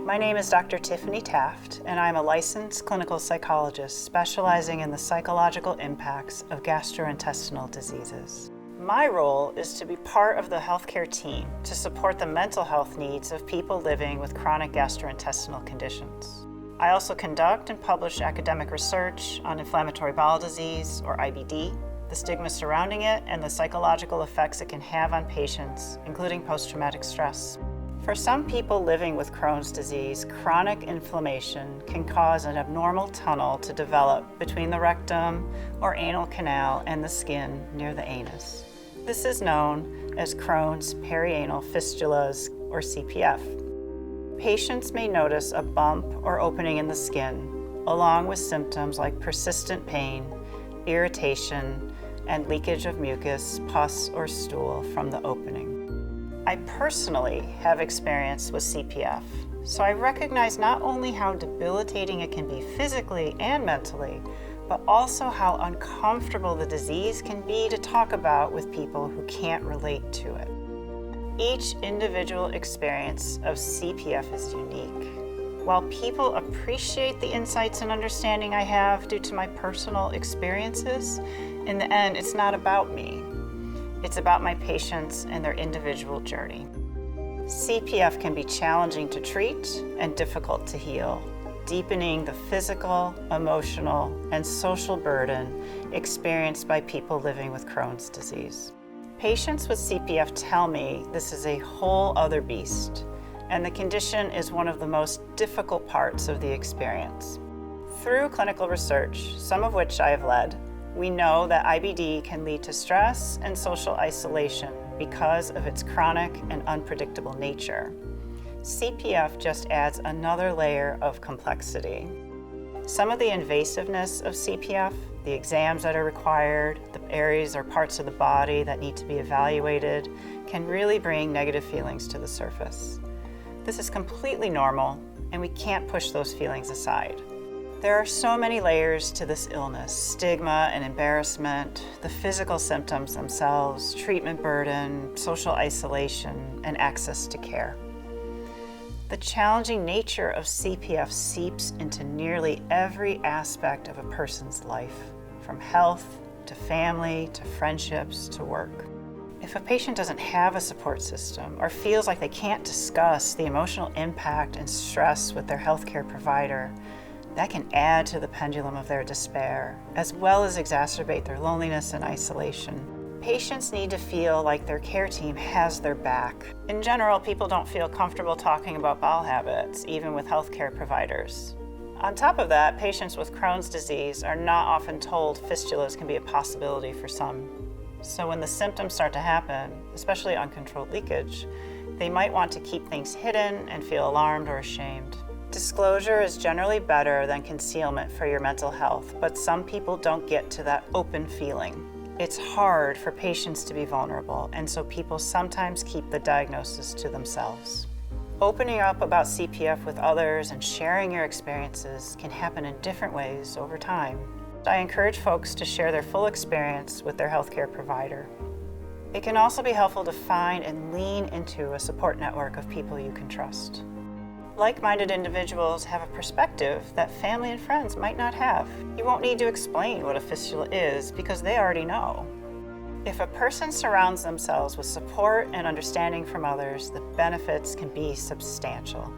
My name is Dr. Tiffany Taft, and I'm a licensed clinical psychologist specializing in the psychological impacts of gastrointestinal diseases. My role is to be part of the healthcare team to support the mental health needs of people living with chronic gastrointestinal conditions. I also conduct and publish academic research on inflammatory bowel disease, or IBD, the stigma surrounding it, and the psychological effects it can have on patients, including post-traumatic stress. For some people living with Crohn's disease, chronic inflammation can cause an abnormal tunnel to develop between the rectum or anal canal and the skin near the anus. This is known as Crohn's perianal fistulas, or CPF. Patients may notice a bump or opening in the skin, along with symptoms like persistent pain, irritation, and leakage of mucus, pus, or stool from the opening. I personally have experience with CPF, so I recognize not only how debilitating it can be physically and mentally, but also how uncomfortable the disease can be to talk about with people who can't relate to it. Each individual experience of CPF is unique. While people appreciate the insights and understanding I have due to my personal experiences, in the end, it's not about me. It's about my patients and their individual journey. CPF can be challenging to treat and difficult to heal, deepening the physical, emotional, and social burden experienced by people living with Crohn's disease. Patients with CPF tell me this is a whole other beast, and the condition is one of the most difficult parts of the experience. Through clinical research, some of which I have led, we know that IBD can lead to stress and social isolation because of its chronic and unpredictable nature. CPF just adds another layer of complexity. Some of the invasiveness of CPF, the exams that are required, the areas or parts of the body that need to be evaluated, can really bring negative feelings to the surface. This is completely normal, and we can't push those feelings aside. There are so many layers to this illness: stigma and embarrassment, the physical symptoms themselves, treatment burden, social isolation, and access to care. The challenging nature of CPF seeps into nearly every aspect of a person's life, from health to family to friendships to work. If a patient doesn't have a support system or feels like they can't discuss the emotional impact and stress with their healthcare provider, that can add to the pendulum of their despair, as well as exacerbate their loneliness and isolation. Patients need to feel like their care team has their back. In general, people don't feel comfortable talking about bowel habits, even with healthcare providers. On top of that, patients with Crohn's disease are not often told fistulas can be a possibility for some. So when the symptoms start to happen, especially uncontrolled leakage, they might want to keep things hidden and feel alarmed or ashamed. Disclosure is generally better than concealment for your mental health, but some people don't get to that open feeling. It's hard for patients to be vulnerable, and so people sometimes keep the diagnosis to themselves. Opening up about CPF with others and sharing your experiences can happen in different ways over time. I encourage folks to share their full experience with their healthcare provider. It can also be helpful to find and lean into a support network of people you can trust. Like-minded individuals have a perspective that family and friends might not have. You won't need to explain what a fistula is because they already know. If a person surrounds themselves with support and understanding from others, the benefits can be substantial.